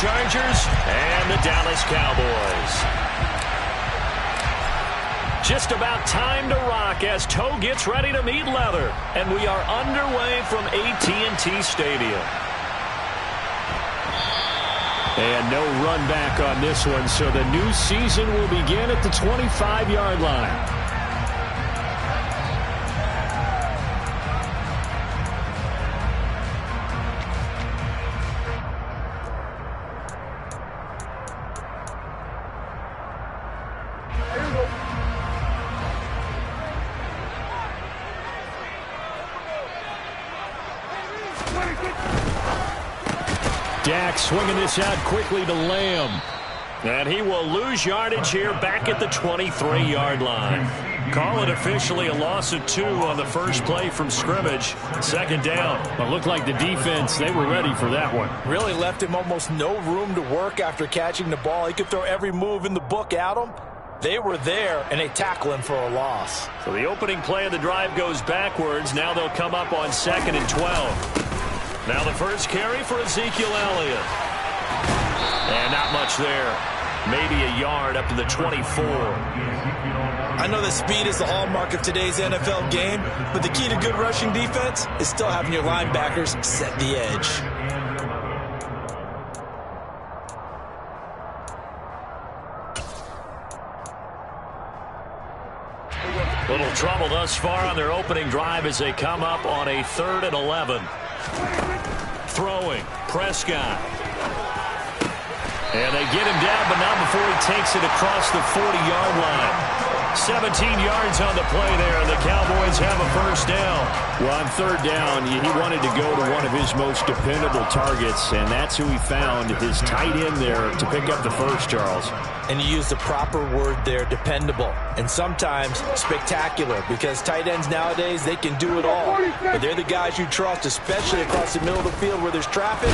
Chargers and the Dallas Cowboys. Just about time to rock as toe gets ready to meet leather. And we are underway from AT&T Stadium. And no run back on this one, so the new season will begin at the 25-yard line. Dak swinging this out quickly to Lamb. And he will lose yardage here back at the 23-yard line. Call it officially a loss of 2 on the first play from scrimmage. Second down. It looked like the defense, they were ready for that one. Really left him almost no room to work after catching the ball. He could throw every move in the book at him. They were there, and they tackle him for a loss. So the opening play of the drive goes backwards. Now they'll come up on 2nd and 12. Now the first carry for Ezekiel Elliott. And not much there. Maybe a yard up to the 24. I know that speed is the hallmark of today's NFL game, but the key to good rushing defense is still having your linebackers set the edge. Little trouble thus far on their opening drive as they come up on a 3rd and 11. Throwing, Prescott. And they get him down, but not before he takes it across the 40-yard line. 17 yards on the play there, and the Cowboys have a first down. Well, on 3rd down, he wanted to go to one of his most dependable targets, and that's who he found, his tight end there, to pick up the first, Charles. And you use the proper word there, dependable, and sometimes spectacular, because tight ends nowadays, they can do it all. But they're the guys you trust, especially across the middle of the field where there's traffic.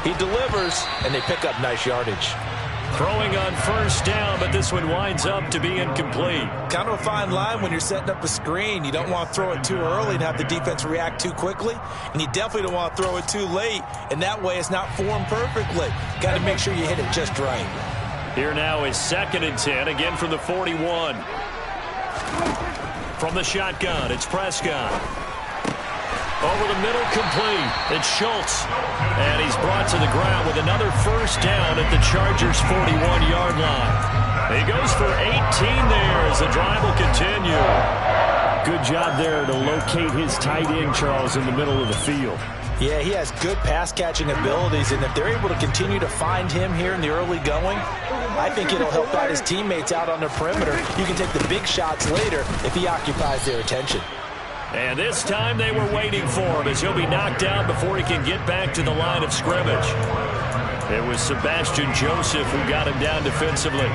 He delivers, and they pick up nice yardage. Throwing on first down, but this one winds up to be incomplete. Kind of a fine line when you're setting up a screen. You don't want to throw it too early and have the defense react too quickly. And you definitely don't want to throw it too late. And that way it's not formed perfectly. Got to make sure you hit it just right. Here now is 2nd and 10, again from the 41. From the shotgun, it's Prescott. Over the middle, complete. It's Schultz. And he's brought to the ground with another first down at the Chargers' 41-yard line. He goes for 18 there as the drive will continue. Good job there to locate his tight end, Charles, in the middle of the field. Yeah, he has good pass-catching abilities, and if they're able to continue to find him here in the early going, I think it'll help out his teammates out on the perimeter. You can take the big shots later if he occupies their attention. And this time they were waiting for him as he'll be knocked down before he can get back to the line of scrimmage. It was Sebastian Joseph who got him down defensively.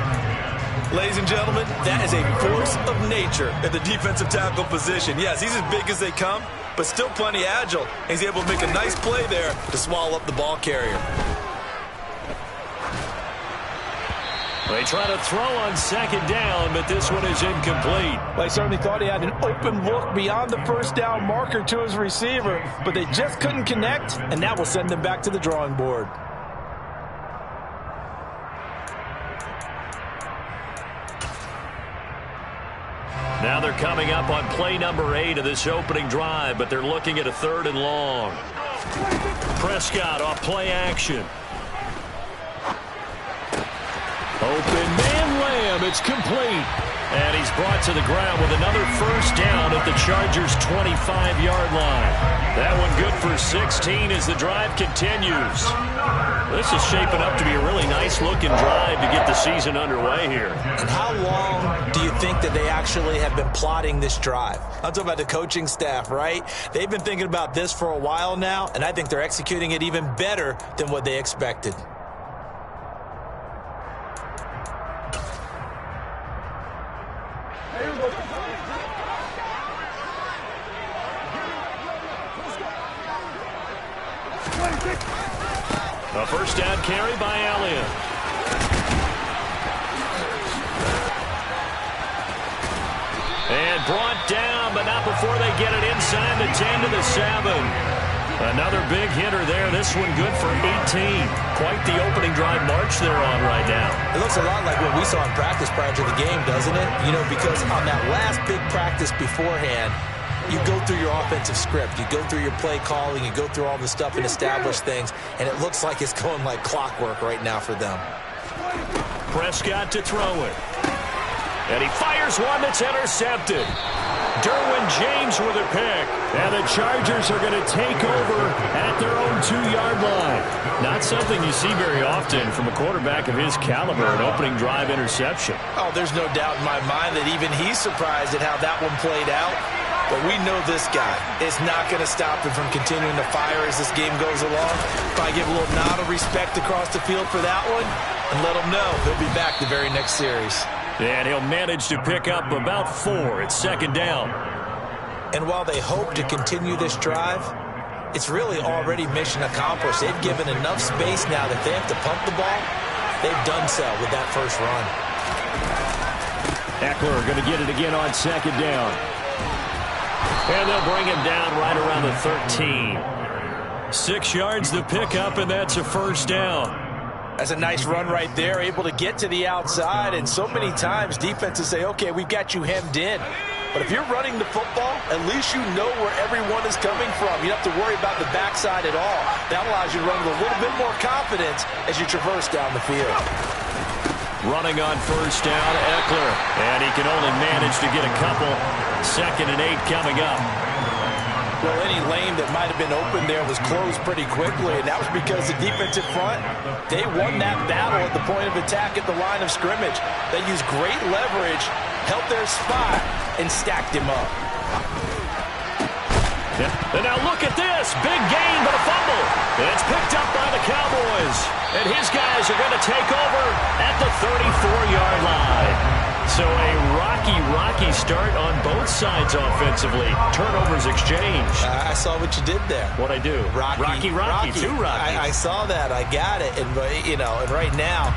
Ladies and gentlemen, that is a force of nature at the defensive tackle position. Yes, he's as big as they come, but still plenty agile. He's able to make a nice play there to swallow up the ball carrier. They try to throw on 2nd down, but this one is incomplete. Well, I certainly thought he had an open look beyond the first down marker to his receiver, but they just couldn't connect, and that will send them back to the drawing board. Now they're coming up on play number 8 of this opening drive, but they're looking at a 3rd and long. Prescott off play action. Open man Lamb, it's complete. And he's brought to the ground with another first down at the Chargers' 25-yard line. That one good for 16 as the drive continues. This is shaping up to be a really nice-looking drive to get the season underway here. And how long do you think that they actually have been plotting this drive? I'm talking about the coaching staff, right? They've been thinking about this for a while now, and I think they're executing it even better than what they expected. A first down carry by Elliott. And brought down, but not before they get it inside the 10 to the 7. Another big hitter there. This one good for 18. Quite the opening drive march they're on right now. It looks a lot like what we saw in practice prior to the game, doesn't it? You know, because on that last big practice beforehand, you go through your offensive script. You go through your play calling. You go through all the stuff and establish things. And it looks like it's going like clockwork right now for them. Prescott to throw it. And he fires one that's intercepted. Derwin James with a pick. And the Chargers are going to take over at their own 2-yard line. Not something you see very often from a quarterback of his caliber, an opening drive interception. Oh, there's no doubt in my mind that even he's surprised at how that one played out. But we know this guy is not going to stop him from continuing to fire as this game goes along. Probably give a little nod of respect across the field for that one and let him know he'll be back the very next series. And he'll manage to pick up about 4. It's second down. And while they hope to continue this drive, it's really already mission accomplished. They've given enough space now that they have to pump the ball. They've done so with that first run. Eckler going to get it again on second down. And they'll bring him down right around the 13. 6 yards the pickup, and that's a first down. That's a nice run right there, able to get to the outside. And so many times defenses say, okay, we've got you hemmed in. But if you're running the football, at least you know where everyone is coming from. You don't have to worry about the backside at all. That allows you to run with a little bit more confidence as you traverse down the field. Running on first down, Eckler. And he can only manage to get a couple. 2nd and 8 coming up. Well, any lane that might have been open there was closed pretty quickly, and that was because the defensive front, they won that battle at the point of attack at the line of scrimmage. They used great leverage, held their spot, and stacked him up. And now look at this. Big gain, but a fumble. And it's picked up by the Cowboys. And his guys are going to take over at the 34-yard line. So a rocky start on both sides offensively. Turnovers exchanged. I saw what you did there. What'd I do? Rocky. Two Rockies. I saw that. I got it. And, you know, and right now,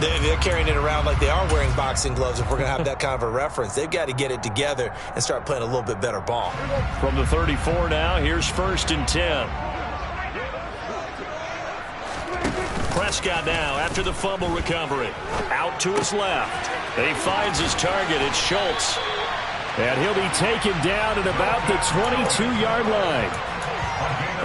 they're carrying it around like they are wearing boxing gloves. If we're going to have that kind of a reference, they've got to get it together and start playing a little bit better ball. From the 34 now, here's 1st and 10. Prescott now after the fumble recovery. Out to his left. He finds his target. It's Schultz. And he'll be taken down at about the 22-yard line.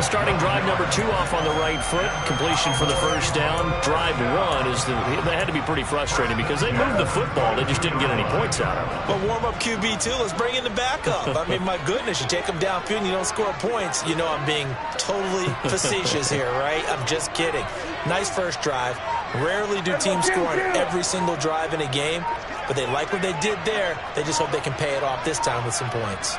Starting drive number 2 off on the right foot. Completion for the first down. Drive 1 is they had to be pretty frustrating because they moved the football. They just didn't get any points out of it. But warm-up QB2, let's bring in the backup. I mean, my goodness, you take them downfield and you don't score points. You know I'm being totally facetious here, right? I'm just kidding. Nice first drive. Rarely do teams score on every single drive in a game, but they like what they did there. They just hope they can pay it off this time with some points.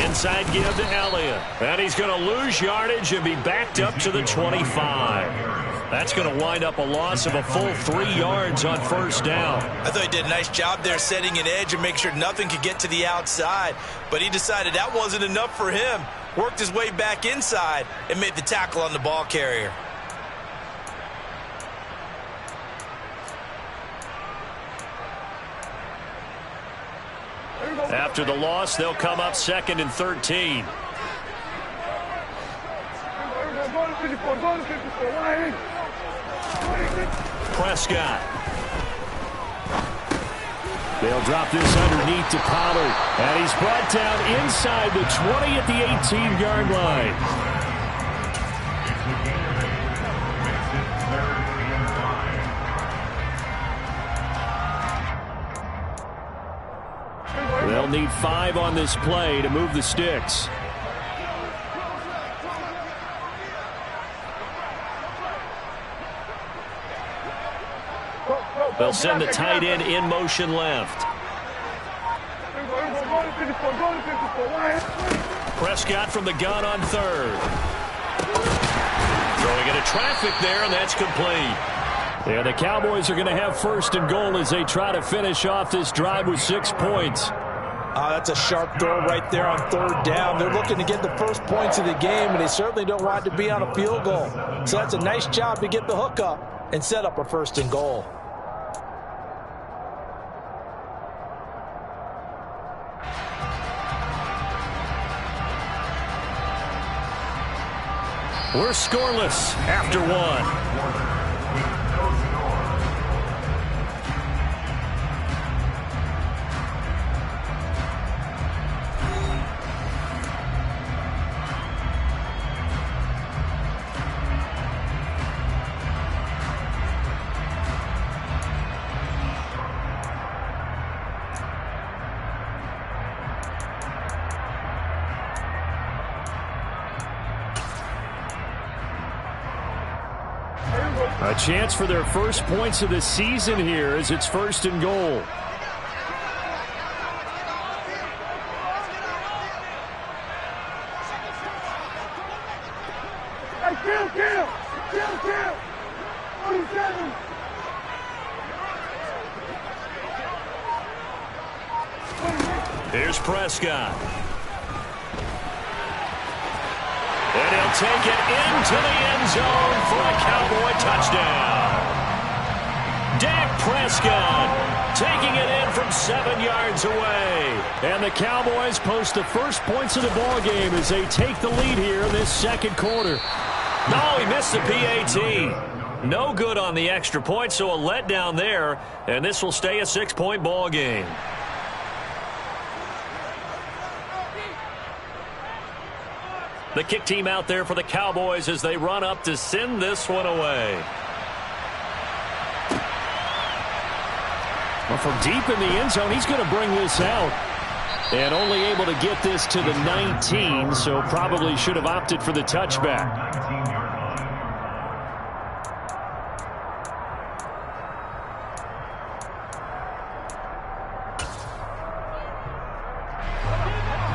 Inside give to Elliott. And he's going to lose yardage and be backed up to the 25. That's going to wind up a loss of a full 3 yards on first down. I thought he did a nice job there setting an edge and make sure nothing could get to the outside. But he decided that wasn't enough for him. Worked his way back inside and made the tackle on the ball carrier. After the loss, they'll come up 2nd and 13. Prescott. They'll drop this underneath to Pollard. And he's brought down inside the 20 at the 18-yard line. They'll need 5 on this play to move the sticks. They'll send the tight end in motion left. Prescott from the gun on 3rd. Throwing into traffic there, and that's complete. Yeah, the Cowboys are going to have 1st and goal as they try to finish off this drive with 6 points. That's a sharp throw right there on 3rd down. They're looking to get the first points of the game, and they certainly don't want it to be on a field goal. So that's a nice job to get the hook up and set up a 1st and goal. We're scoreless after one. A chance for their first points of the season here as it's 1st and goal. Here's Prescott. And he'll take it into the end zone for a Cowboy touchdown. Dak Prescott taking it in from 7 yards away. And the Cowboys post the first points of the ball game as they take the lead here in this second quarter. No, he missed the PAT. No good on the extra point, so a letdown there. And this will stay a 6-point ball game. The kick team out there for the Cowboys as they run up to send this one away. Well, from deep in the end zone, he's going to bring this out. And only able to get this to the 19, so probably should have opted for the touchback.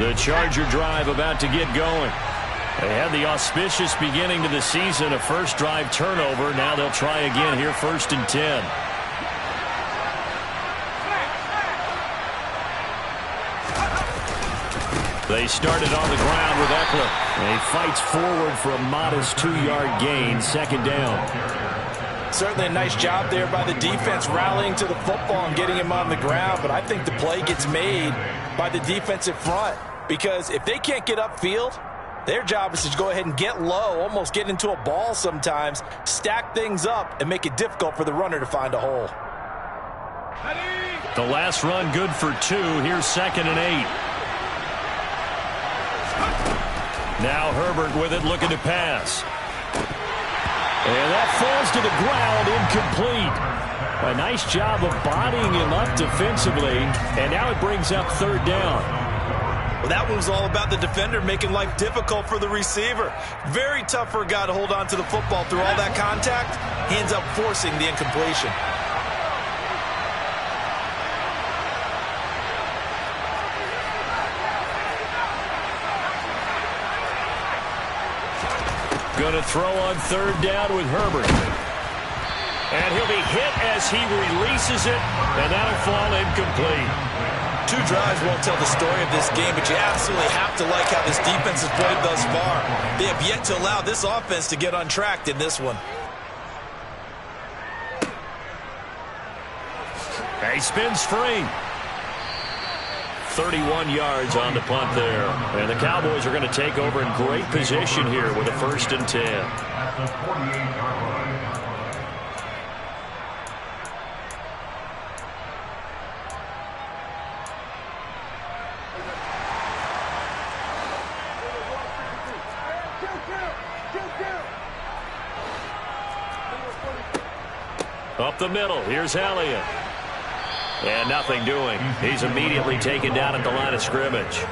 The Charger drive about to get going. They had the auspicious beginning to the season, a first drive turnover. Now they'll try again here, 1st and 10. They started on the ground with Eckler. And he fights forward for a modest 2-yard gain, 2nd down. Certainly a nice job there by the defense rallying to the football and getting him on the ground, but I think the play gets made by the defensive front because if they can't get upfield, their job is to go ahead and get low, almost get into a ball sometimes, stack things up, and make it difficult for the runner to find a hole. The last run good for 2. Here's 2nd and 8. Now Herbert with it, looking to pass. And that falls to the ground, incomplete. A nice job of bodying him up defensively, and now it brings up 3rd down. Well, that one was all about the defender making life difficult for the receiver. Very tough for a guy to hold on to the football through all that contact. He ends up forcing the incompletion. Going to throw on 3rd down with Herbert. And he'll be hit as he releases it, and that'll fall incomplete. 2 drives won't tell the story of this game, but you absolutely have to like how this defense has played thus far. They have yet to allow this offense to get untracked in this one. He spins free. 31 yards on the punt there. And the Cowboys are going to take over in great position here with a 1st and 10. Up the middle, here's Elliott. And nothing doing. He's immediately taken down at the line of scrimmage.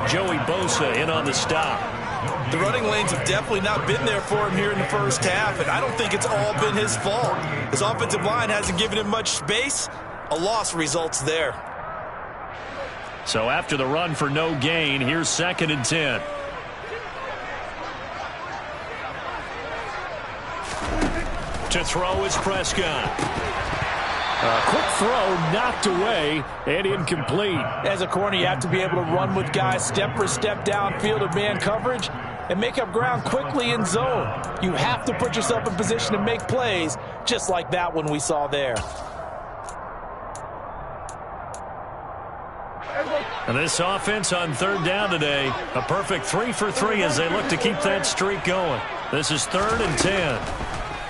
Joey Bosa in on the stop. The running lanes have definitely not been there for him here in the first half, and I don't think it's all been his fault. His offensive line hasn't given him much space. A loss results there. So after the run for no gain, here's 2nd and 10. To throw is Prescott. A quick throw knocked away and incomplete. As a corner, you have to be able to run with guys step for step downfield of man coverage and make up ground quickly in zone. You have to put yourself in position to make plays just like that one we saw there. And this offense on third down today, a perfect 3 for 3 as they look to keep that streak going. This is 3rd and 10.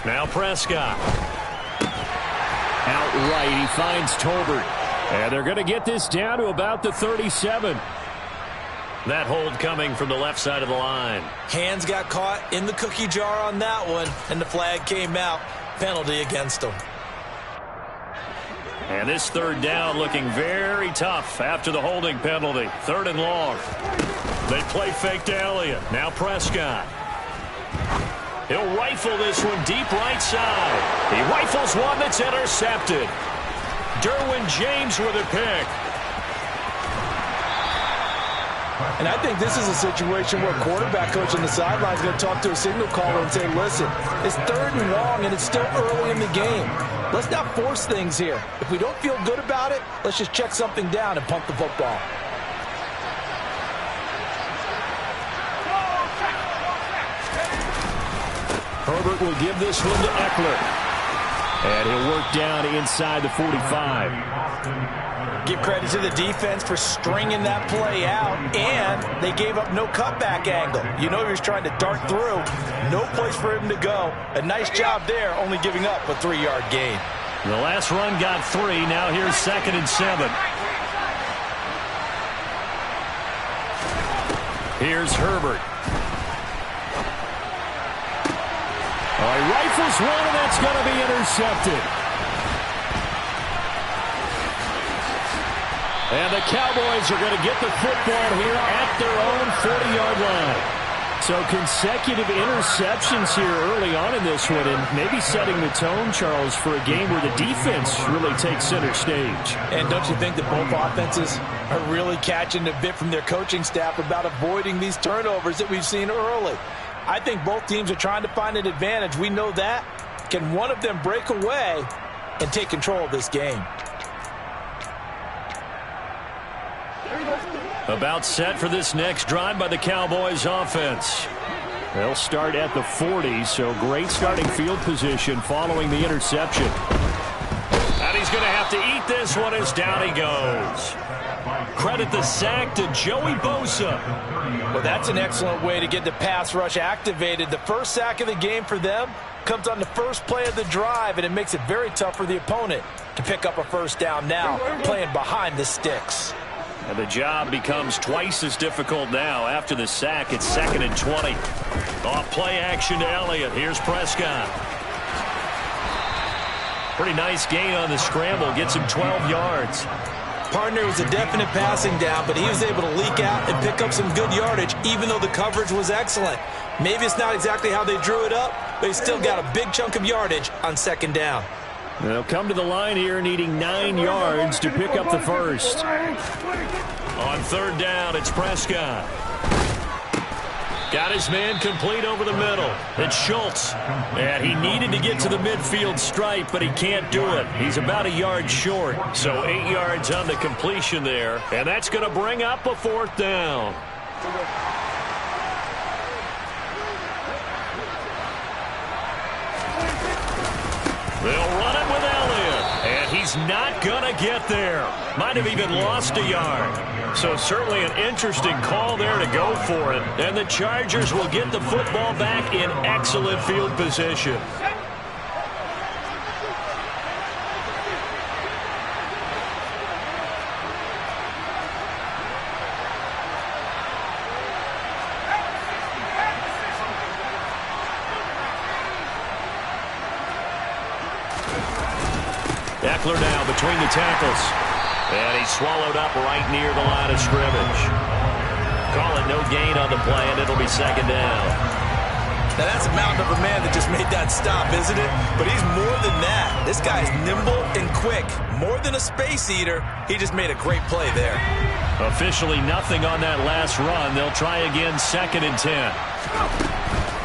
Now Prescott. Outright, he finds Tolbert. And they're going to get this down to about the 37. That hold coming from the left side of the line. Hands got caught in the cookie jar on that one, and the flag came out. Penalty against them. And this 3rd down looking very tough after the holding penalty. 3rd and long. They play fake to Elliott. Now Prescott. He'll rifle this one deep right side. He rifles one that's intercepted. Derwin James with a pick. And I think this is a situation where quarterback coach on the sideline is going to talk to a signal caller and say, listen, it's 3rd and long and it's still early in the game. Let's not force things here. If we don't feel good about it, let's just check something down and punt the football. Herbert will give this one to Eckler. And he'll work down inside the 45. Give credit to the defense for stringing that play out, and they gave up no cutback angle. You know he was trying to dart through. No place for him to go. A nice job there, only giving up a 3-yard gain. The last run got 3. Now here's 2nd and 7. Here's Herbert. He rifles one, and that's going to be intercepted. And the Cowboys are going to get the football here at their own 40-yard line. So consecutive interceptions here early on in this one, and maybe setting the tone, Charles, for a game where the defense really takes center stage. And don't you think that both offenses are really catching a bit from their coaching staff about avoiding these turnovers that we've seen early? I think both teams are trying to find an advantage. We know that. Can one of them break away and take control of this game? About set for this next drive by the Cowboys offense. They'll start at the 40, so great starting field position following the interception. And he's going to have to eat this one as down he goes. Credit the sack to Joey Bosa. Well, that's an excellent way to get the pass rush activated. The first sack of the game for them comes on the first play of the drive, and it makes it very tough for the opponent to pick up a first down now, playing behind the sticks. And the job becomes twice as difficult now. After the sack, it's 2nd and 20. Off play action to Elliott. Here's Prescott. Pretty nice gain on the scramble. Gets him 12 yards. Partner was a definite passing down, but he was able to leak out and pick up some good yardage, even though the coverage was excellent. Maybe it's not exactly how they drew it up, but he still got a big chunk of yardage on 2nd down. They'll come to the line here needing 9 yards to pick up the first. On 3rd down, it's Prescott. Got his man complete over the middle. It's Schultz. And he needed to get to the midfield stripe, but he can't do it. He's about a yard short. So 8 yards on the completion there. And that's going to bring up a 4th down. They'll run it with Elliott. And he's not going to get there. Might have even lost a yard. So certainly an interesting call there to go for it. And the Chargers will get the football back in excellent field position. Eckler now between the tackles. And he's swallowed up right near the line of scrimmage. Call it no gain on the play, and it'll be 2nd down. Now that's a mountain of a man that just made that stop, isn't it? But he's more than that. This guy's nimble and quick. More than a space eater, he just made a great play there. Officially nothing on that last run. They'll try again 2nd and 10.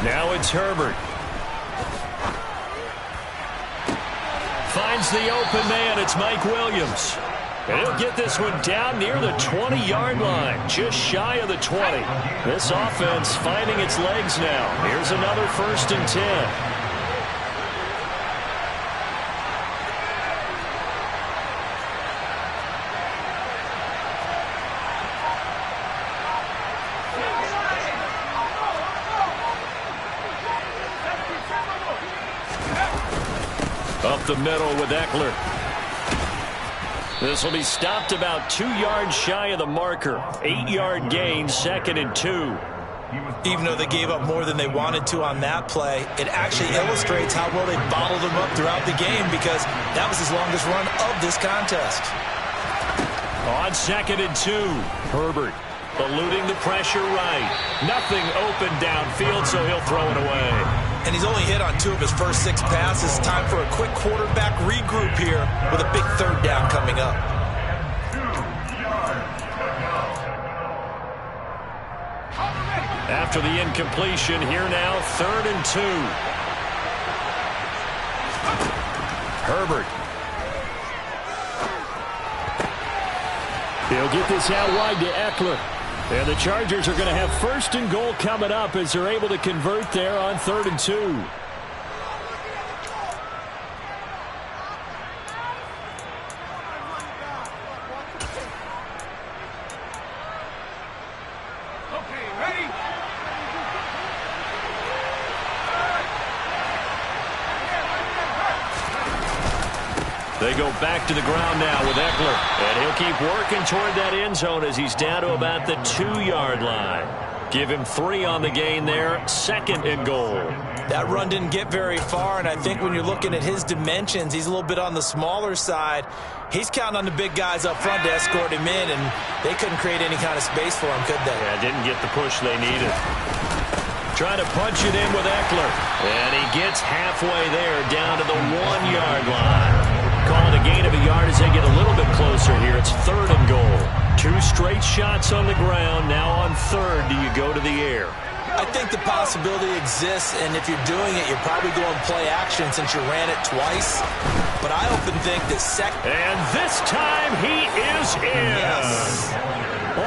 Now it's Herbert. Finds the open man. It's Mike Williams. And he'll get this one down near the 20-yard line, just shy of the 20. This offense finding its legs now. Here's another 1st and 10. Up the middle with Eckler. This will be stopped about 2 yards shy of the marker. 8-yard gain, 2nd and 2. Even though they gave up more than they wanted to on that play, it actually illustrates how well they bottled him up throughout the game because that was his longest run of this contest. On 2nd and 2, Herbert eluding the pressure right. Nothing open downfield, so he'll throw it away. And he's only hit on 2 of his first 6 passes. Time for a quick quarterback regroup here with a big 3rd down coming up. After the incompletion, here now, 3rd and 2. Herbert. He'll get this out wide to Eckler. And the Chargers are going to have 1st and goal coming up as they're able to convert there on 3rd and 2. They go back to the ground now with Eckler. And he'll keep working toward that end zone as he's down to about the 2-yard line. Give him 3 on the gain there. 2nd and goal. That run didn't get very far, and I think when you're looking at his dimensions, he's a little bit on the smaller side. He's counting on the big guys up front to escort him in, and they couldn't create any kind of space for him, could they? Yeah, didn't get the push they needed. Trying to punch it in with Eckler. And he gets halfway there down to the 1-yard line. Calling a gain of a yard as they get a little bit closer here. It's 3rd and goal. 2 straight shots on the ground. Now on 3rd, do you go to the air? I think the possibility exists, and if you're doing it, you're probably going play action since you ran it twice. But I often think that And this time he is in. Yes.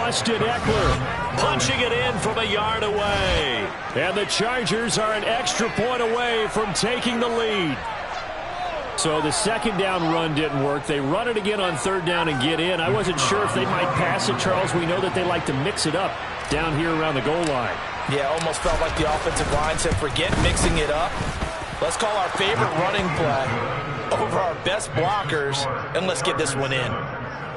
Austin Eckler punching it in from a yard away. And the Chargers are an extra point away from taking the lead. So the 2nd down run didn't work. They run it again on 3rd down and get in. I wasn't sure if they might pass it, Charles. We know that they like to mix it up down here around the goal line. Yeah, almost felt like the offensive line said, forget mixing it up. Let's call our favorite running play over our best blockers, and let's get this one in.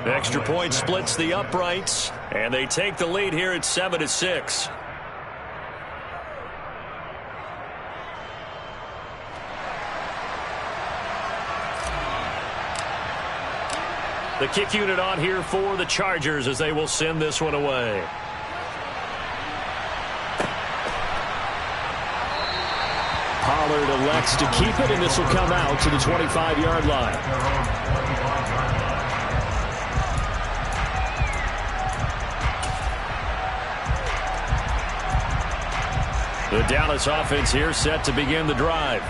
Extra point splits the uprights, and they take the lead here at 7-6. The kick unit on here for the Chargers as they will send this one away. Pollard elects to keep it, and this will come out to the 25-yard line. The Dallas offense here set to begin the drive.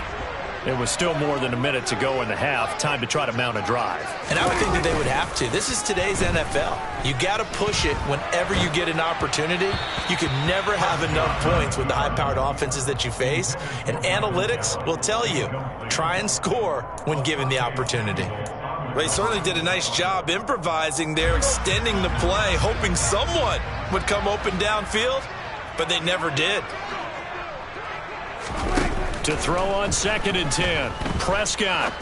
It was still more than a minute to go in the half. Time to try to mount a drive. And I would think that they would have to. This is today's NFL. You got to push it whenever you get an opportunity. You can never have enough points with the high-powered offenses that you face. And analytics will tell you, try and score when given the opportunity. They certainly did a nice job improvising there, extending the play, hoping someone would come open downfield, but they never did. To throw on 2nd and 10. Prescott.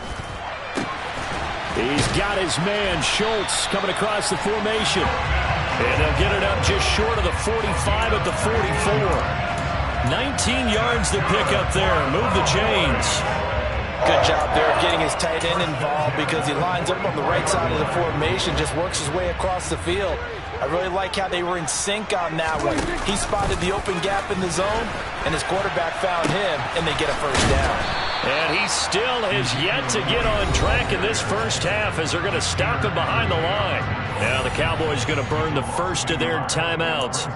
He's got his man, Schultz, coming across the formation. And they'll get it up just short of the 45 at the 44. 19 yards to pick up there. Move the chains. Good job there of getting his tight end involved because he lines up on the right side of the formation, just works his way across the field. I really like how they were in sync on that one. He spotted the open gap in the zone, and his quarterback found him, and they get a 1st down. And he still has yet to get on track in this first half as they're going to stop him behind the line. Now the Cowboys going to burn the first of their timeouts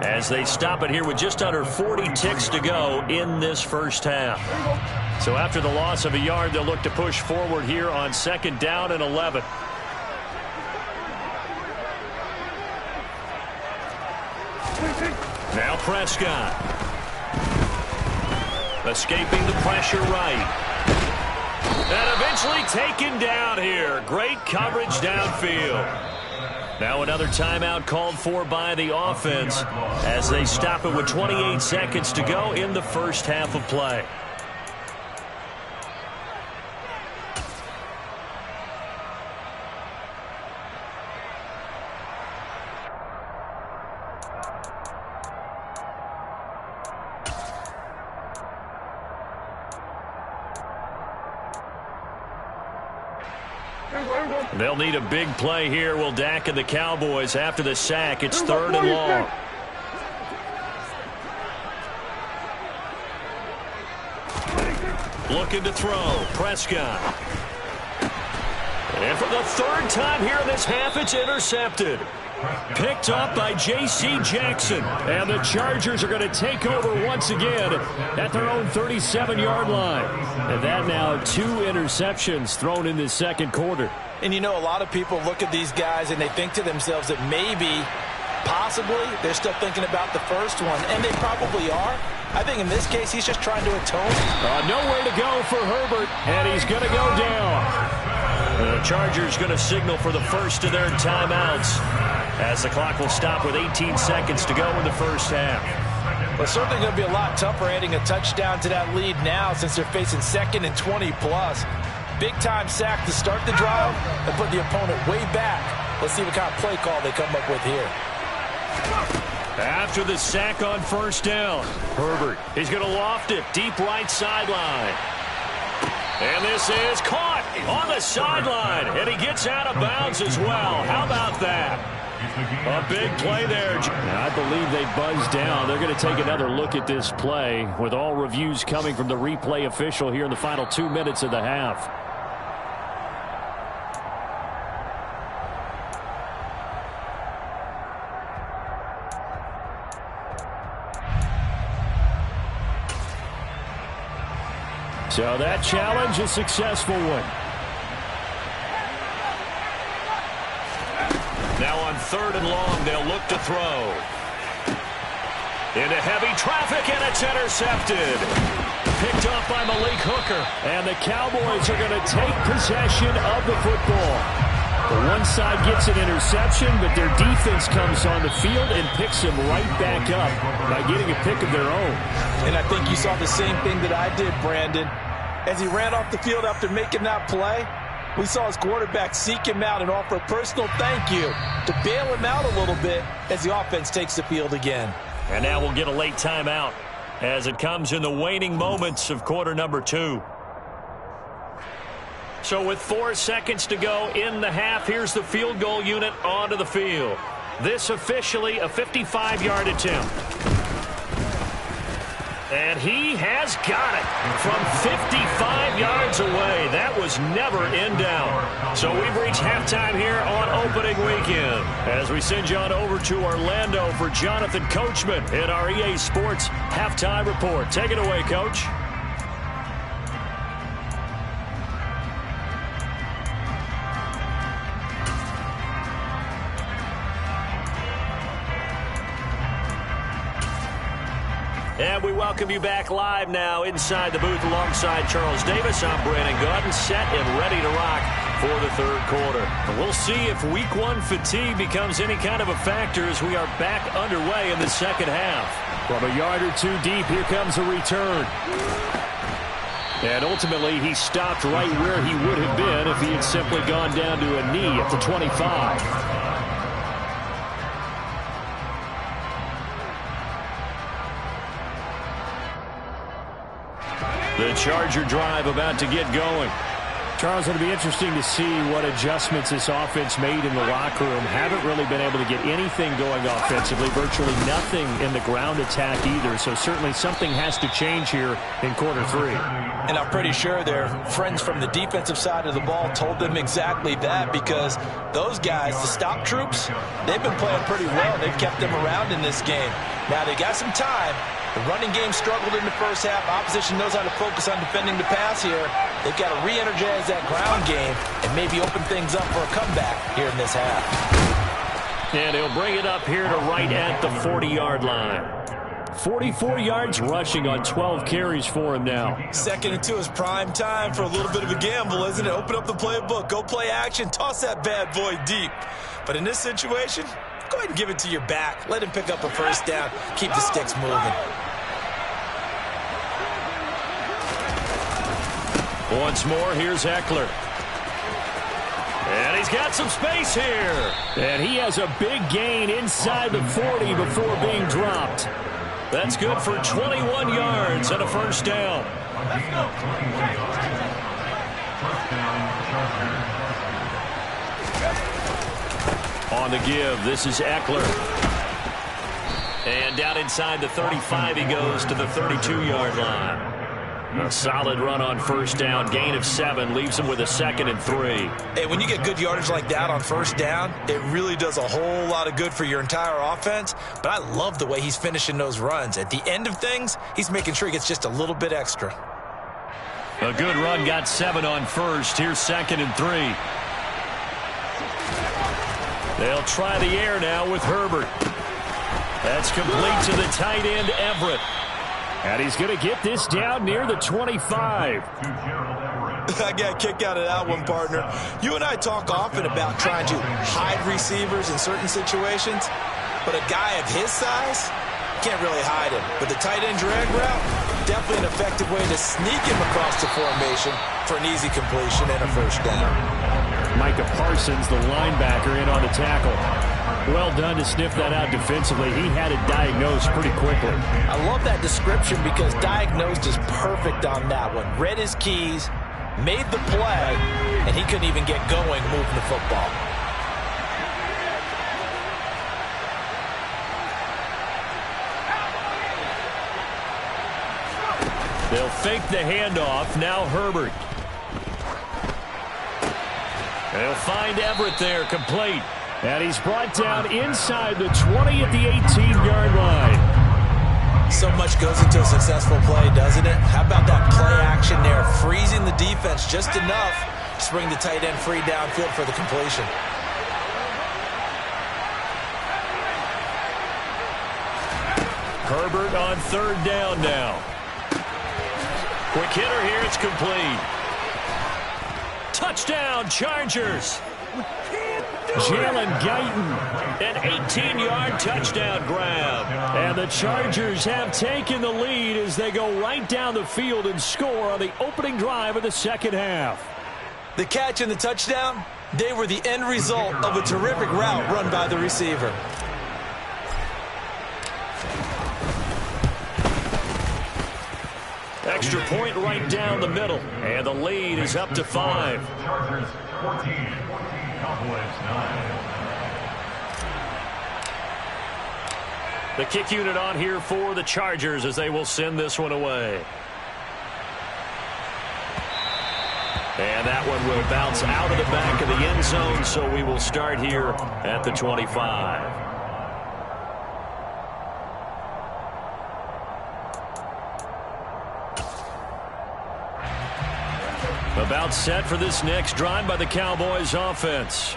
as they stop it here with just under 40 ticks to go in this first half. So after the loss of a yard, they'll look to push forward here on 2nd down and 11. Now Prescott. Escaping the pressure right. And eventually taken down here. Great coverage downfield. Now another timeout called for by the offense as they stop it with 28 seconds to go in the first half of play. They'll need a big play here. Will Dak and the Cowboys after the sack. It's 3rd and long. Looking to throw. Prescott. And for the 3rd time here in this half, it's intercepted. Picked up by J.C. Jackson. And the Chargers are going to take over once again at their own 37-yard line. And that now 2 interceptions thrown in this second quarter. And you know, a lot of people look at these guys and they think to themselves that maybe, possibly, they're still thinking about the first one. And they probably are. I think in this case, he's just trying to atone. Nowhere to go for Herbert. And he's going to go down. The Chargers going to signal for the first of their timeouts as the clock will stop with 18 seconds to go in the first half. Well, it's certainly going to be a lot tougher adding a touchdown to that lead now since they're facing 2nd and 20-plus. Big-time sack to start the drive and put the opponent way back. Let's see what kind of play call they come up with here. After the sack on first down, Herbert, he's going to loft it deep right sideline. And this is caught on the sideline, and he gets out of bounds as well. How about that? A big play there. I believe they buzzed down. They're going to take another look at this play with all reviews coming from the replay official here in the final 2 minutes of the half. So that challenge, a successful one. Now on 3rd and long, they'll look to throw. Into heavy traffic, and it's intercepted. Picked up by Malik Hooker. And the Cowboys are going to take possession of the football. The one side gets an interception, but their defense comes on the field and picks him right back up by getting a pick of their own. And I think you saw the same thing that I did, Brandon. As he ran off the field after making that play, we saw his quarterback seek him out and offer a personal thank you to bail him out a little bit as the offense takes the field again. And now we'll get a late timeout as it comes in the waning moments of quarter number 2. So with 4 seconds to go in the half, here's the field goal unit onto the field. This officially a 55-yard attempt. And he has got it from 55 yards away. That was never in doubt. So we've reached halftime here on opening weekend as we send you on over to Orlando for Jonathan Coachman in our EA Sports Halftime Report. Take it away, Coach. And we welcome you back live now inside the booth alongside Charles Davis. I'm Brandon Gaudin, set and ready to rock for the 3rd quarter. And we'll see if week 1 fatigue becomes any kind of a factor as we are back underway in the second half. From a yard or 2 deep, here comes a return. And ultimately, he stopped right where he would have been if he had simply gone down to a knee at the 25. The Charger drive about to get going. Charles, it'll be interesting to see what adjustments this offense made in the locker room. Haven't really been able to get anything going offensively. Virtually nothing in the ground attack either. So certainly something has to change here in quarter 3. And I'm pretty sure their friends from the defensive side of the ball told them exactly that, because those guys, the stop troops, they've been playing pretty well. They've kept them around in this game. Now they got some time. The running game struggled in the first half. Opposition knows how to focus on defending the pass here. They've got to re-energize that ground game and maybe open things up for a comeback here in this half. And he'll bring it up here to right at the 40-yard line. 44 yards rushing on 12 carries for him now. 2nd and 2 is prime time for a little bit of a gamble, isn't it? Open up the playbook, go play action, toss that bad boy deep. But in this situation, go ahead and give it to your back. Let him pick up a first down. Keep the sticks moving. Once more, here's Eckler. And he's got some space here. And he has a big gain inside the 40 before being dropped. That's good for 21 yards and a first down. On the give, this is Eckler. And down inside the 35, he goes to the 32-yard line. A solid run on first down, gain of 7, leaves him with a 2nd and 3. Hey, when you get good yardage like that on first down, it really does a whole lot of good for your entire offense. But I love the way he's finishing those runs. At the end of things, he's making sure he gets just a little bit extra. A good run, got 7 on first. Here's 2nd and 3. They'll try the air now with Herbert. That's complete to the tight end, Everett. And he's going to get this down near the 25. I got a kick out of that one, partner. You and I talk often about trying to hide receivers in certain situations, but a guy of his size can't really hide him. But the tight end drag route, definitely an effective way to sneak him across the formation for an easy completion and a first down. Micah Parsons, the linebacker, in on the tackle. Well done to sniff that out defensively. He had it diagnosed pretty quickly. I love that description because diagnosed is perfect on that one. Read his keys, made the play, and he couldn't even get going moving the football. They'll fake the handoff. Now Herbert. They'll find Everett there, complete. And he's brought down inside the 20 at the 18-yard line. So much goes into a successful play, doesn't it? How about that play action there, freezing the defense just enough to bring the tight end free downfield for the completion. Herbert on 3rd down now. Quick hitter here, it's complete. Touchdown, Chargers. Jalen Guyton. An 18-yard touchdown grab. And the Chargers have taken the lead as they go right down the field and score on the opening drive of the second half. The catch and the touchdown, they were the end result of a terrific route run by the receiver. Extra point right down the middle. And the lead is up to 5. Chargers 14, Cowboys 9. The kick unit on here for the Chargers as they will send this one away. And that one will bounce out of the back of the end zone, so we will start here at the 25. About set for this next drive by the Cowboys offense.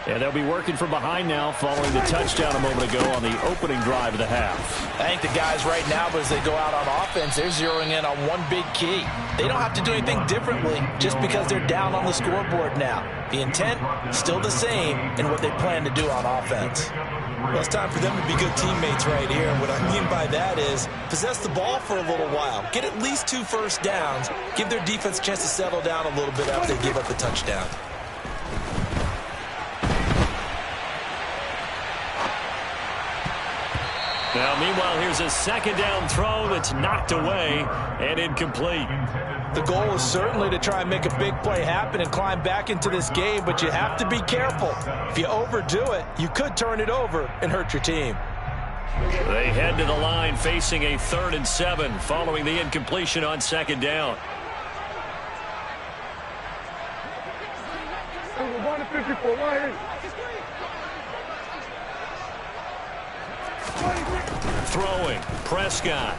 And they'll be working from behind now following the touchdown a moment ago on the opening drive of the half. I think the guys right now, but as they go out on offense, they're zeroing in on one big key. They don't have to do anything differently just because they're down on the scoreboard now. The intent, still the same in what they plan to do on offense. Well, it's time for them to be good teammates right here. And what I mean by that is possess the ball for a little while. Get at least 2 first downs. Give their defense a chance to settle down a little bit after they give up the touchdown. Now, meanwhile, here's a 2nd down throw that's knocked away and incomplete. The goal is certainly to try and make a big play happen and climb back into this game, but you have to be careful. If you overdo it, you could turn it over and hurt your team. They head to the line facing a 3rd and 7 following the incompletion on 2nd down. Throwing, Prescott.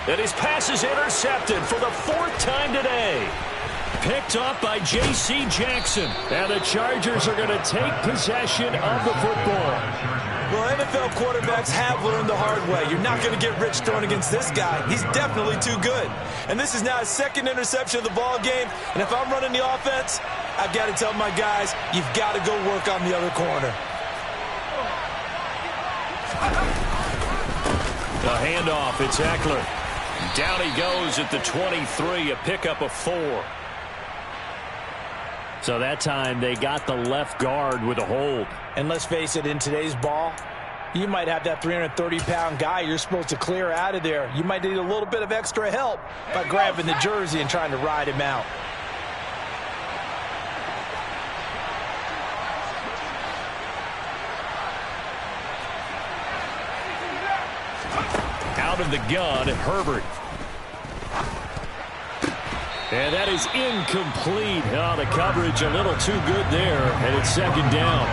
And his pass is intercepted for the 4th time today. Picked off by J.C. Jackson. And the Chargers are going to take possession of the football. Well, NFL quarterbacks have learned the hard way. You're not going to get rich throwing against this guy. He's definitely too good. And this is now his 2nd interception of the ball game. And if I'm running the offense, I've got to tell my guys, you've got to go work on the other corner. The handoff, it's Eckler. Down he goes at the 23, a pickup of 4. So that time they got the left guard with a hold. And let's face it, in today's ball, you might have that 330-pound guy you're supposed to clear out of there. You might need a little bit of extra help by grabbing the jersey and trying to ride him out. out of the gun, Herbert. And that is incomplete. Oh, the coverage a little too good there, and it's second down.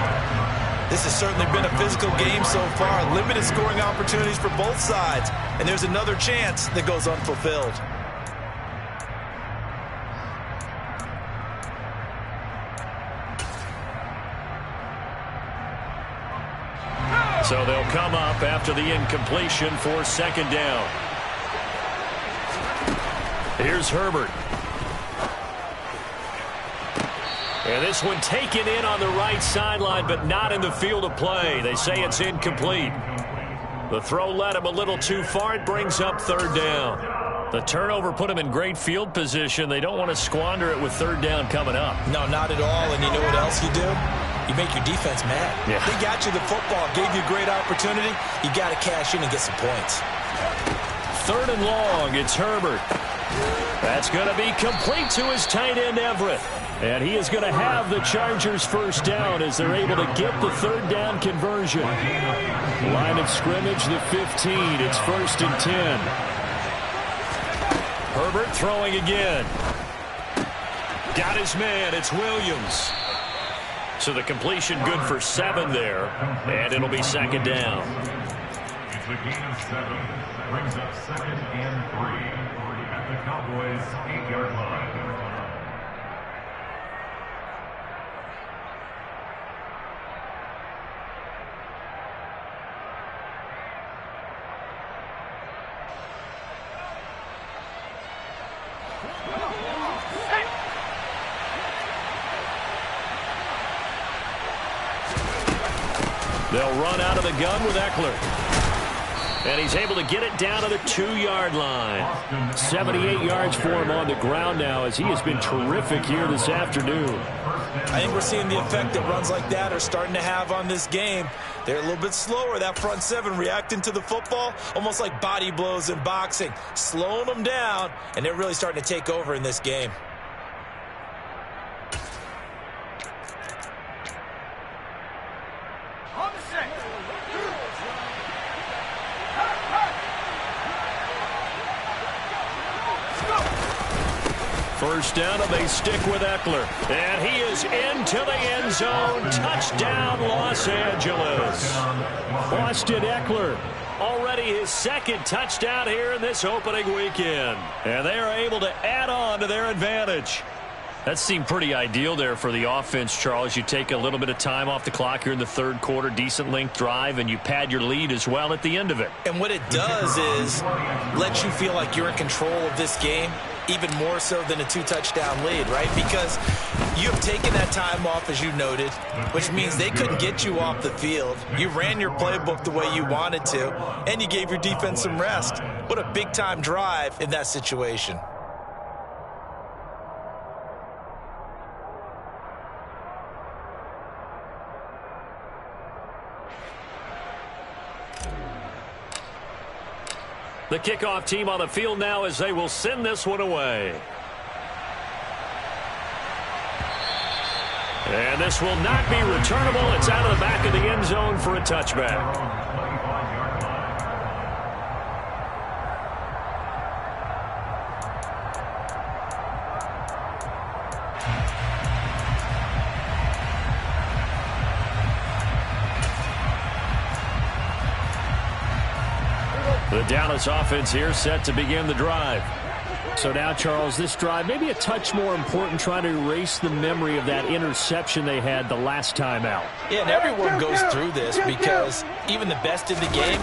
This has certainly been a physical game so far. Limited scoring opportunities for both sides. And there's another chance that goes unfulfilled. So they'll come up after the incompletion for second down. Here's Herbert. And this one taken in on the right sideline, but not in the field of play. They say it's incomplete. The throw led him a little too far. It brings up third down. The turnover put him in great field position. They don't want to squander it with third down coming up. No, not at all. And you know what else you do? You make your defense mad. Yeah. They got you the football, gave you a great opportunity. You got to cash in and get some points. Third and long, it's Herbert. That's going to be complete to his tight end, Everett. And he is going to have the Chargers first down as they're able to get the third down conversion. Line of scrimmage, the 15. It's 1st and 10. Herbert throwing again. Got his man. It's Williams. So the completion good for 7 there. And it'll be second down. It's a gain of 7. Brings up 2nd and 3 at the Cowboys' 8-yard line. They'll run out of the gun with Eckler. And he's able to get it down to the 2-yard line. 78 yards for him on the ground now as he has been terrific here this afternoon. I think we're seeing the effect that runs like that are starting to have on this game. They're a little bit slower, that front 7 reacting to the football, almost like body blows in boxing, slowing them down, and they're really starting to take over in this game. First down, and they stick with Eckler. And he is into the end zone. Touchdown, Los Angeles. Austin Eckler, already his 2nd touchdown here in this opening weekend. And they are able to add on to their advantage. That seemed pretty ideal there for the offense, Charles. You take a little bit of time off the clock here in the 3rd quarter, decent length drive, and you pad your lead as well at the end of it. And what it does is let you feel like you're in control of this game, even more so than a 2-touchdown lead, right? Because you have taken that time off, as you noted, which means they couldn't get you off the field. You ran your playbook the way you wanted to, and you gave your defense some rest. What a big-time drive in that situation. The kickoff team on the field now as they will send this one away. And this will not be returnable. It's out of the back of the end zone for a touchback. The Dallas offense here set to begin the drive. So now, Charles, this drive maybe a touch more important, trying to erase the memory of that interception they had the last time out. Yeah, and everyone goes through this because even the best in the game,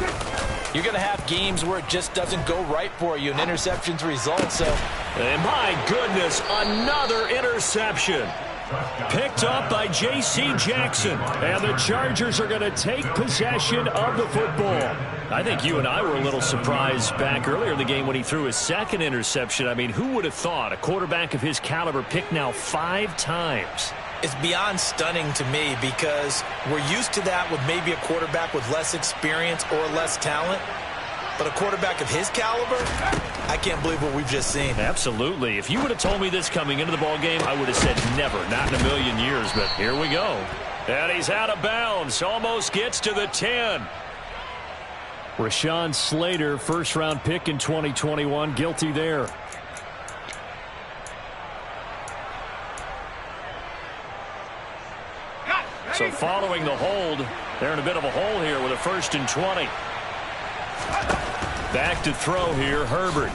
you're going to have games where it just doesn't go right for you, and interceptions result. So, and my goodness, another interception. Picked up by J.C. Jackson. And the Chargers are going to take possession of the football. I think you and I were a little surprised back earlier in the game when he threw his 2nd interception. I mean, who would have thought a quarterback of his caliber picked now 5 times? It's beyond stunning to me because we're used to that with maybe a quarterback with less experience or less talent. But a quarterback of his caliber, I can't believe what we've just seen. Absolutely. If you would have told me this coming into the ball game, I would have said never, not in a million years. But here we go. And he's out of bounds. Almost gets to the 10. Rashawn Slater, first-round pick in 2021, guilty there. So following the hold, they're in a bit of a hole here with a 1st and 20. Back to throw here, Herbert.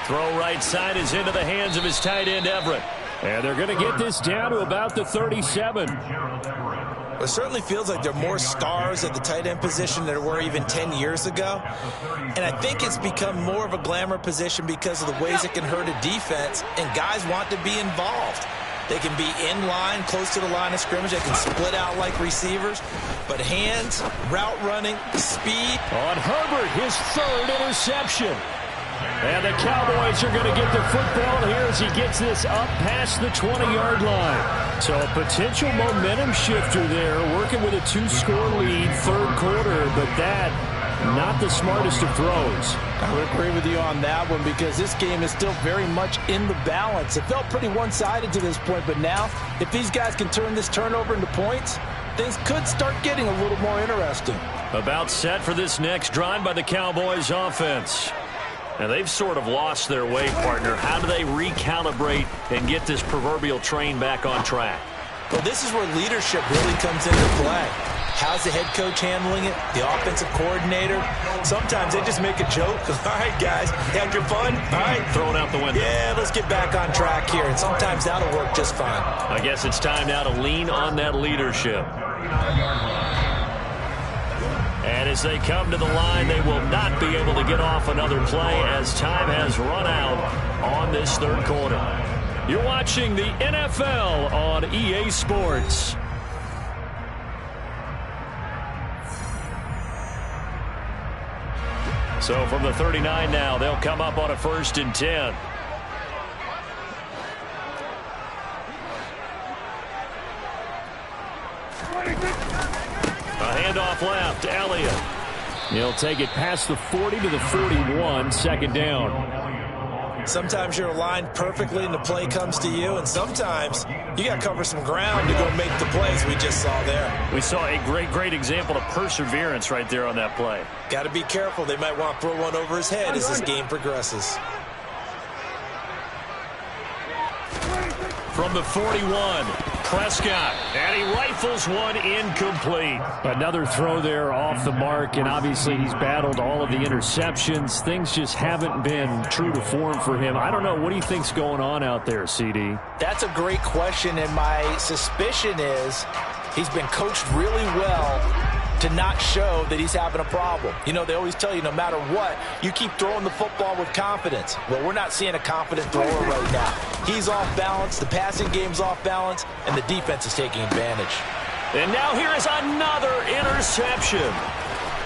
Throw right side is into the hands of his tight end, Everett. And they're going to get this down to about the 37. It certainly feels like there are more stars at the tight end position than there were even 10 years ago. And I think it's become more of a glamour position because of the ways it can hurt a defense, and guys want to be involved. They can be in line, close to the line of scrimmage. They can split out like receivers. But hands, route running, speed. On Herbert, his 3rd interception. And the Cowboys are going to get the football here as he gets this up past the 20-yard line. So a potential momentum shifter there, working with a 2-score lead, 3rd quarter, but that not the smartest of throws. I would agree with you on that one because this game is still very much in the balance. It felt pretty one-sided to this point, but now if these guys can turn this turnover into points, things could start getting a little more interesting. About set for this next drive by the Cowboys offense. Now they've sort of lost their way, partner. How do they recalibrate and get this proverbial train back on track? Well, this is where leadership really comes into play. How's the head coach handling it? The offensive coordinator? Sometimes they just make a joke. All right, guys, had your fun? All right. Throw it out the window. Yeah, let's get back on track here. And sometimes that'll work just fine. I guess it's time now to lean on that leadership. And as they come to the line, they will not be able to get off another play as time has run out on this 3rd quarter. You're watching the NFL on EA Sports. So from the 39 now, they'll come up on a 1st and 10. A handoff left, Elliott. He'll take it past the 40 to the 41, 2nd down. Sometimes you're aligned perfectly and the play comes to you, and sometimes you got to cover some ground to go make the plays we just saw there. We saw a great example of perseverance right there on that play. Got to be careful. They might want to throw one over his head as this game progresses. From the 41, Prescott, and he rifles one incomplete. Another throw there off the mark, and obviously he's battled all of the interceptions. Things just haven't been true to form for him. I don't know. What do you think's going on out there, CD? That's a great question, and my suspicion is he's been coached really well to not show that he's having a problem. You know, they always tell you no matter what, you keep throwing the football with confidence. Well, we're not seeing a confident thrower right now. He's off balance, the passing game's off balance, and the defense is taking advantage. And now here is another interception.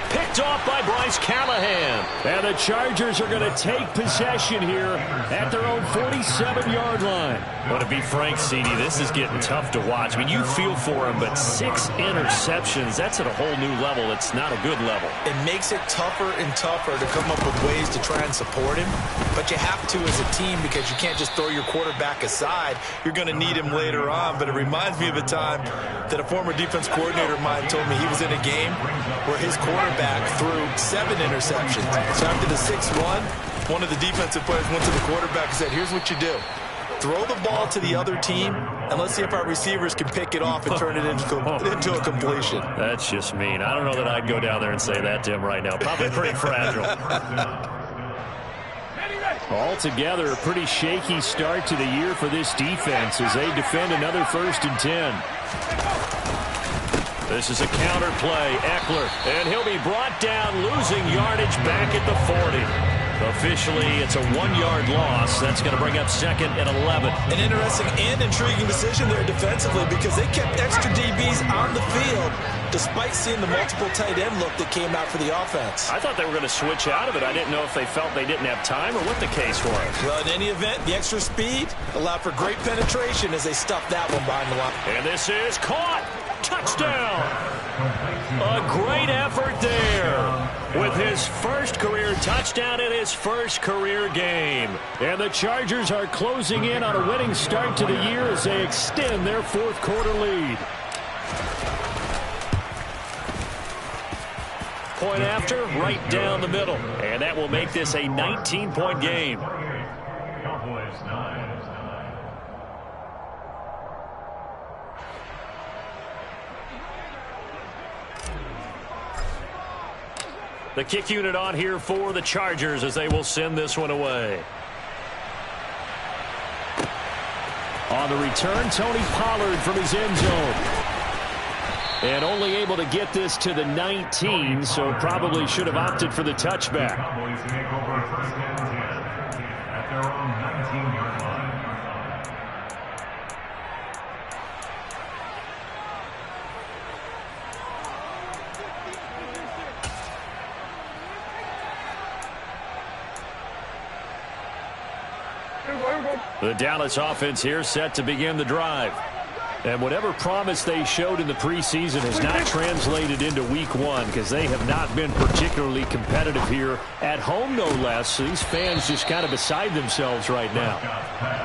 Picked off by Bryce Callahan. And the Chargers are going to take possession here at their own 47-yard line. Well, to be frank, CD, this is getting tough to watch. I mean, you feel for him, but 6 interceptions, that's at a whole new level. It's not a good level. It makes it tougher and tougher to come up with ways to try and support him, but you have to as a team because you can't just throw your quarterback aside. You're going to need him later on, but it reminds me of a time that a former defense coordinator of mine told me he was in a game where his quarterback threw 7 interceptions. So after the 6-1, one of the defensive players went to the quarterback and said, here's what you do. Throw the ball to the other team, and let's see if our receivers can pick it off and turn it into a completion. That's just mean. I don't know that I'd go down there and say that to him right now. Probably pretty fragile. Altogether, a pretty shaky start to the year for this defense as they defend another 1st and 10. This is a counter play. Eckler, and he'll be brought down, losing yardage back at the 40. Officially, it's a 1-yard loss. That's going to bring up 2nd and 11. An interesting and intriguing decision there defensively because they kept extra DBs on the field despite seeing the multiple tight end look that came out for the offense. I thought they were going to switch out of it. I didn't know if they felt they didn't have time or what the case was. Well, in any event, the extra speed allowed for great penetration as they stuffed that one behind the line. And this is caught. Touchdown. A great effort there with his first career touchdown in his first career game. And the Chargers are closing in on a winning start to the year as they extend their 4th quarter lead. point after, right down the middle. And that will make this a 19-point game. Cowboys 9. The kick unit on here for the Chargers as they will send this one away. On the return, Tony Pollard from his end zone. And only able to get this to the 19, so probably should have opted for the touchback. Cowboys take over 1st and 10 at their own 19-yard line. The Dallas offense here set to begin the drive. And whatever promise they showed in the preseason has not translated into week one because they have not been particularly competitive here at home, no less. These fans just kind of beside themselves right now.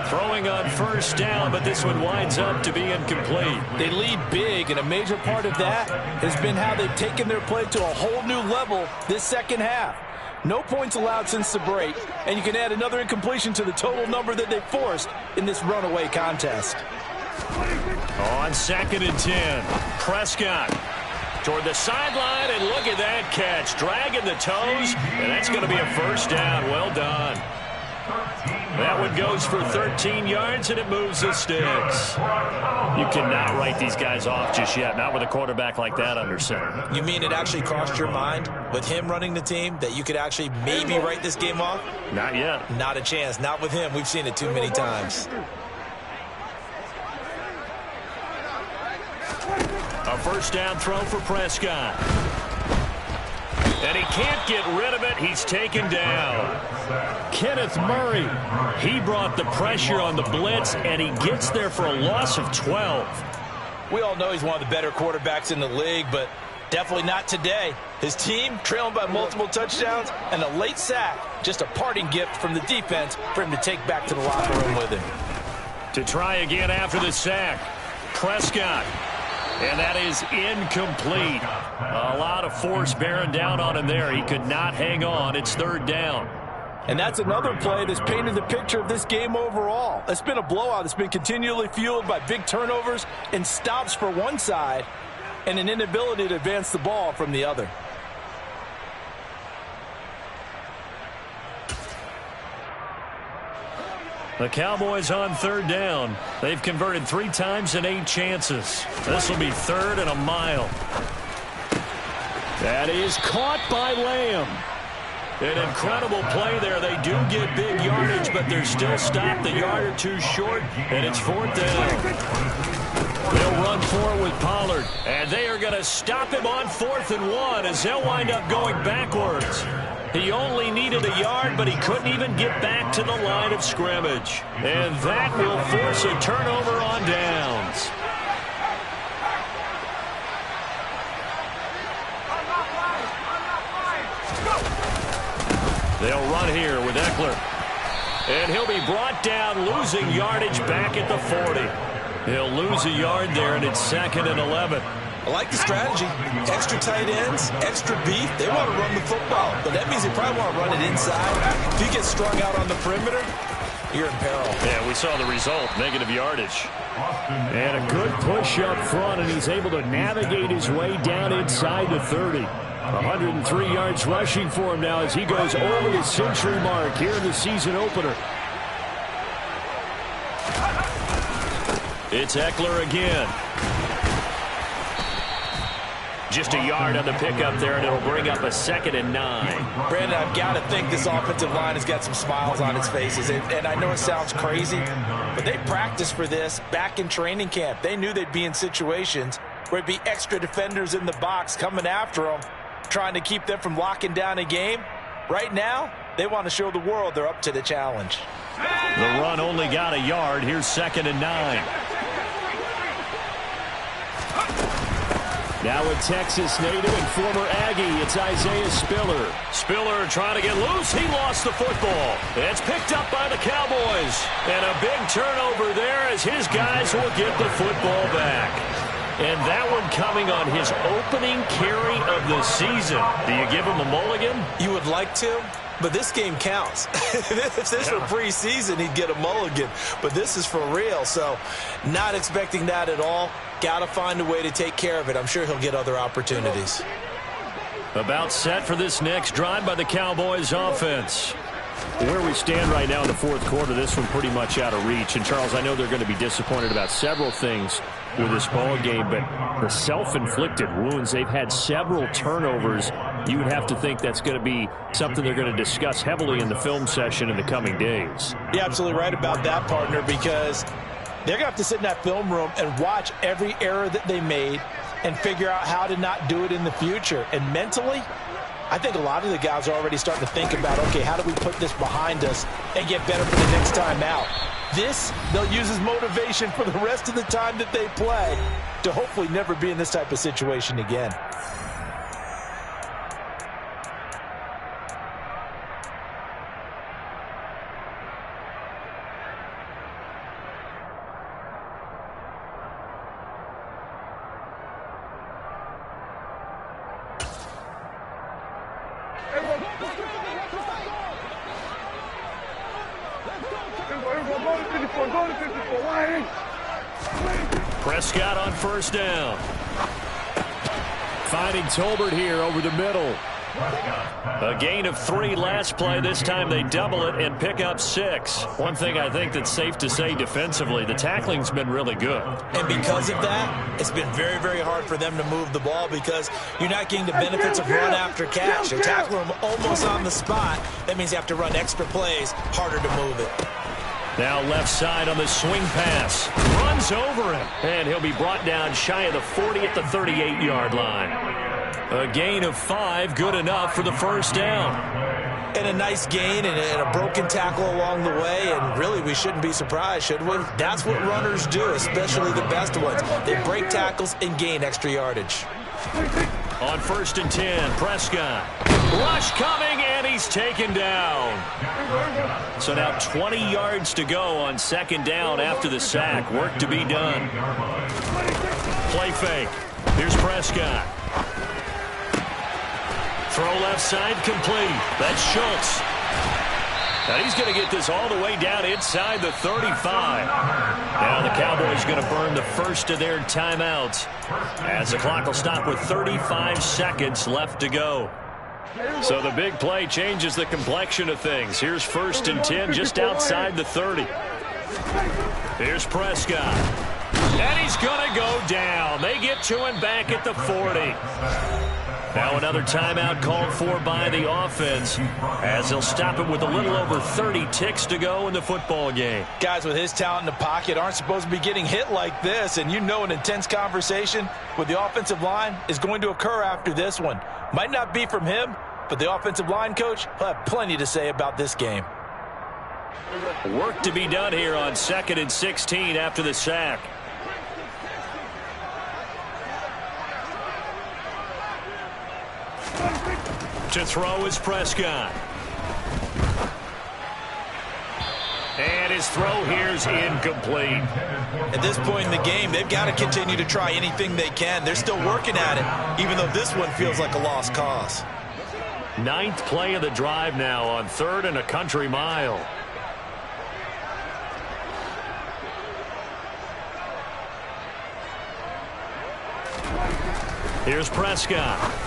Throwing on 1st down, but this one winds up to be incomplete. They lead big, and a major part of that has been how they've taken their play to a whole new level this second half. No points allowed since the break, and you can add another incompletion to the total number that they forced in this runaway contest. On 2nd and 10, Prescott toward the sideline, and look at that catch. Dragging the toes, and that's going to be a 1st down. Well done. That one goes for 13 yards, and it moves the sticks. You cannot write these guys off just yet, not with a quarterback like that under center. You mean it actually crossed your mind with him running the team that you could actually maybe write this game off? Not yet. Not a chance. Not with him. We've seen it too many times. A 1st down throw for Prescott. And he can't get rid of it. He's taken down. Kenneth Murray. He brought the pressure on the blitz, and he gets there for a loss of 12. We all know he's one of the better quarterbacks in the league, but definitely not today. His team trailing by multiple touchdowns and a late sack. Just a parting gift from the defense for him to take back to the locker room with him. To try again after the sack. Prescott. And that is incomplete. A lot of force bearing down on him there. He could not hang on. It's 3rd down. And that's another play that's painted the picture of this game overall. It's been a blowout. It's been continually fueled by big turnovers and stops for one side and an inability to advance the ball from the other. The Cowboys on 3rd down. They've converted 3 times in 8 chances. This will be 3rd and a mile. That is caught by Lamb. An incredible play there. They do get big yardage, but they're still stopped a yard or two short, and it's 4th down. They'll run for it with Pollard, and they are going to stop him on 4th and 1 as they'll wind up going backwards. He only needed a yard, but he couldn't even get back to the line of scrimmage. And that will force a turnover on downs. They'll run here with Eckler. And he'll be brought down, losing yardage back at the 40. He'll lose a yard there, and it's 2nd and 11. I like the strategy. Extra tight ends, extra beef. They want to run the football, but that means they probably want to run it inside. If you get strung out on the perimeter, you're in peril. Yeah, we saw the result, negative yardage. And a good push up front, and he's able to navigate his way down inside the 30. 103 yards rushing for him now as he goes over the century mark here in the season opener. It's Eckler again. Just a yard on the pickup there, and it'll bring up a 2nd and 9. Brandon, I've got to think this offensive line has got some smiles on its faces. And I know it sounds crazy, but they practiced for this back in training camp. They knew they'd be in situations where it'd be extra defenders in the box coming after them, trying to keep them from locking down a game. Right now, they want to show the world they're up to the challenge. The run only got a yard. Here's 2nd and 9. Now a Texas native and former Aggie, it's Isaiah Spiller. Spiller trying to get loose. He lost the football. It's picked up by the Cowboys. And a big turnover there as his guys will get the football back. And that one coming on his opening carry of the season. Do you give him a mulligan? You would like to, but this game counts. If this were preseason, he'd get a mulligan. But this is for real, so not expecting that at all. Got to find a way to take care of it. I'm sure he'll get other opportunities. About set for this next drive by the Cowboys offense. Where we stand right now in the fourth quarter, this one pretty much out of reach. And, Charles, I know they're going to be disappointed about several things with this ball game, but the self-inflicted wounds, they've had several turnovers. You would have to think that's going to be something they're going to discuss heavily in the film session in the coming days. You're absolutely right about that, partner, because they're going to have to sit in that film room and watch every error that they made and figure out how to not do it in the future. And mentally, I think a lot of the guys are already starting to think about, okay, how do we put this behind us and get better for the next time out? This, they'll use as motivation for the rest of the time that they play to hopefully never be in this type of situation again. Prescott on first down. Finding Tolbert here over the middle. A gain of 3 last play. This time they double it and pick up 6. One thing I think that's safe to say defensively, the tackling's been really good. And because of that, it's been very, very hard for them to move the ball because you're not getting the benefits of run after catch. They tackle them almost on the spot. That means you have to run extra plays, harder to move it. Now left side on the swing pass. Runs over him. And he'll be brought down shy of the 40 at the 38-yard line. A gain of 5, good enough for the first down. And a nice gain and a broken tackle along the way. And really, we shouldn't be surprised, should we? That's what runners do, especially the best ones. They break tackles and gain extra yardage. On first and 10, Prescott. Rush coming, and he's taken down. So now 20 yards to go on second down after the sack. Work to be done. Play fake. Here's Prescott. Throw left side complete. That's Schultz. Now he's going to get this all the way down inside the 35. Now the Cowboys going to burn the first of their timeouts as the clock will stop with 35 seconds left to go. So the big play changes the complexion of things. Here's first and 10 just outside the 30. Here's Prescott. And he's going to go down. They get to him back at the 40. Now another timeout called for by the offense as they'll stop it with a little over 30 ticks to go in the football game. Guys with his talent in the pocket aren't supposed to be getting hit like this, and you know an intense conversation with the offensive line is going to occur after this one. Might not be from him, but the offensive line coach will have plenty to say about this game. Work to be done here on 2nd and 16 after the sack. To throw is Prescott. And his throw here is incomplete. At this point in the game, they've got to continue to try anything they can. They're still working at it, even though this one feels like a lost cause. 9th play of the drive now on 3rd and a country mile. Here's Prescott.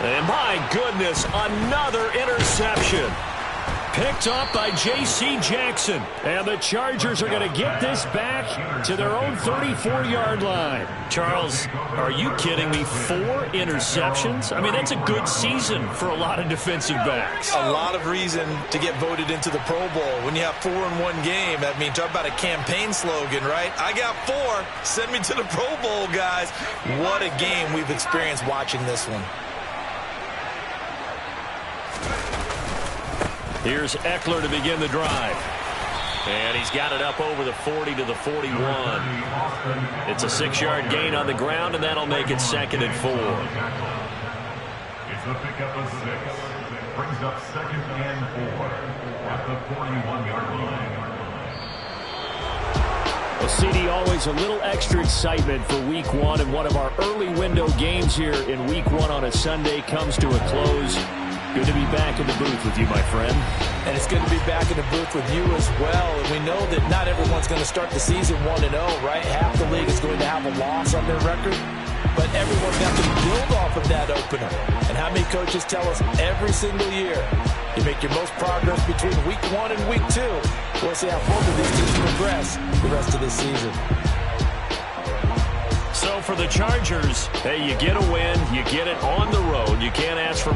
And my goodness, another interception. Picked off by J.C. Jackson. And the Chargers are going to get this back to their own 34-yard line. Charles, are you kidding me? 4 interceptions? I mean, that's a good season for a lot of defensive backs. A lot of reason to get voted into the Pro Bowl. When you have 4 in one game, I mean, talk about a campaign slogan, right? I got 4. Send me to the Pro Bowl, guys. What a game we've experienced watching this one. Here's Eckler to begin the drive. And he's got it up over the 40 to the 41. It's a 6-yard gain on the ground, and that'll make it 2nd and 4. It's a pickup of 6. Brings up 2nd and 4 at the 41-yard line. Well, CD, always a little extra excitement for Week 1, and one of our early window games here in Week 1 on a Sunday comes to a close. Good to be back in the booth with you, my friend. And it's good to be back in the booth with you as well. And we know that not everyone's going to start the season 1-0, right? Half the league is going to have a loss on their record. But everyone's got to build off of that opener. And how many coaches tell us every single year, you make your most progress between Week 1 and Week 2. We'll see how both of these teams progress the rest of this season. So for the Chargers, hey, you get a win, you get it on the road. You can't ask for